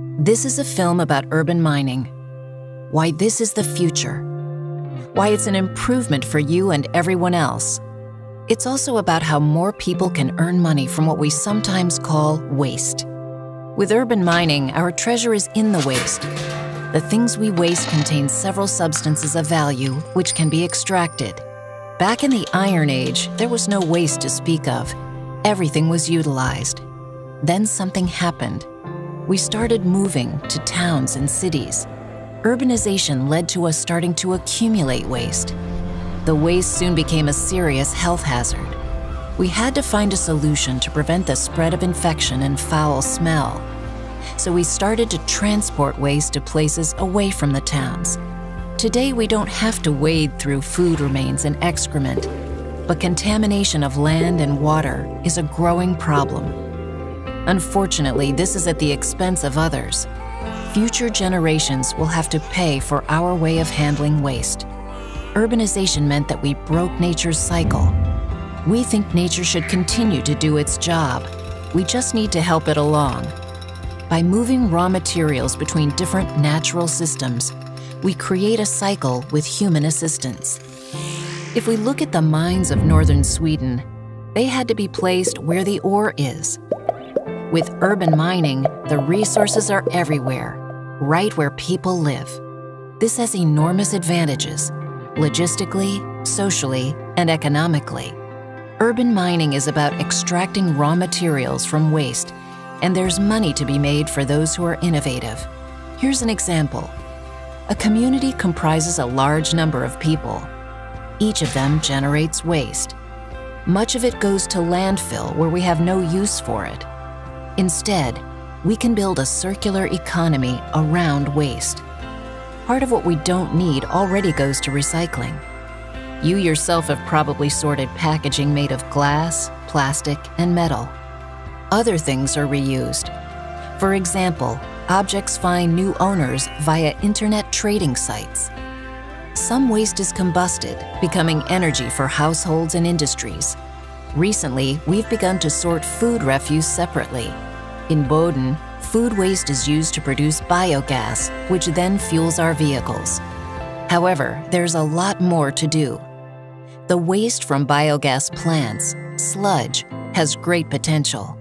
This is a film about urban mining, why this is the future, why it's an improvement for you and everyone else. It's also about how more people can earn money from what we sometimes call waste. With urban mining, our treasure is in the waste. The things we waste contain several substances of value which can be extracted. Back in the Iron Age, there was no waste to speak of. Everything was utilized. Then something happened. We started moving to towns and cities. Urbanization led to us starting to accumulate waste. The waste soon became a serious health hazard. We had to find a solution to prevent the spread of infection and foul smell. So we started to transport waste to places away from the towns. Today, we don't have to wade through food remains and excrement, but contamination of land and water is a growing problem. Unfortunately, this is at the expense of others. Future generations will have to pay for our way of handling waste. Urbanization meant that we broke nature's cycle. We think nature should continue to do its job. We just need to help it along. By moving raw materials between different natural systems, we create a cycle with human assistance. If we look at the mines of northern Sweden, they had to be placed where the ore is. With urban mining, the resources are everywhere, right where people live. This has enormous advantages, logistically, socially, and economically. Urban mining is about extracting raw materials from waste, and there's money to be made for those who are innovative. Here's an example. A community comprises a large number of people. Each of them generates waste. Much of it goes to landfill where we have no use for it. Instead, we can build a circular economy around waste. Part of what we don't need already goes to recycling. You yourself have probably sorted packaging made of glass, plastic, and metal. Other things are reused. For example, objects find new owners via internet trading sites. Some waste is combusted, becoming energy for households and industries. Recently, we've begun to sort food refuse separately. In Boden, food waste is used to produce biogas, which then fuels our vehicles. However, there's a lot more to do. The waste from biogas plants, sludge, has great potential.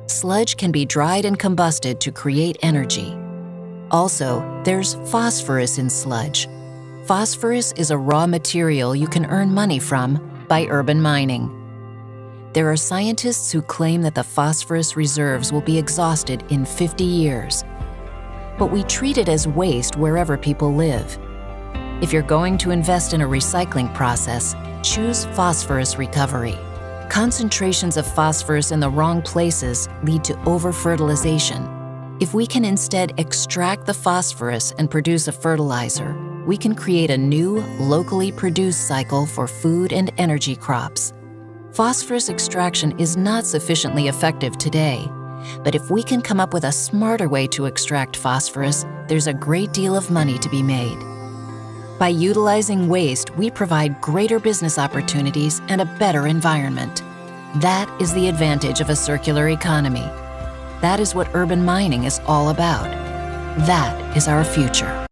Sludge can be dried and combusted to create energy. Also, there's phosphorus in sludge. Phosphorus is a raw material you can earn money from by urban mining. There are scientists who claim that the phosphorus reserves will be exhausted in 50 years. But we treat it as waste wherever people live. If you're going to invest in a recycling process, choose phosphorus recovery. Concentrations of phosphorus in the wrong places lead to over-fertilization. If we can instead extract the phosphorus and produce a fertilizer, we can create a new, locally produced cycle for food and energy crops. Phosphorus extraction is not sufficiently effective today, but if we can come up with a smarter way to extract phosphorus, there's a great deal of money to be made. By utilizing waste, we provide greater business opportunities and a better environment. That is the advantage of a circular economy. That is what urban mining is all about. That is our future.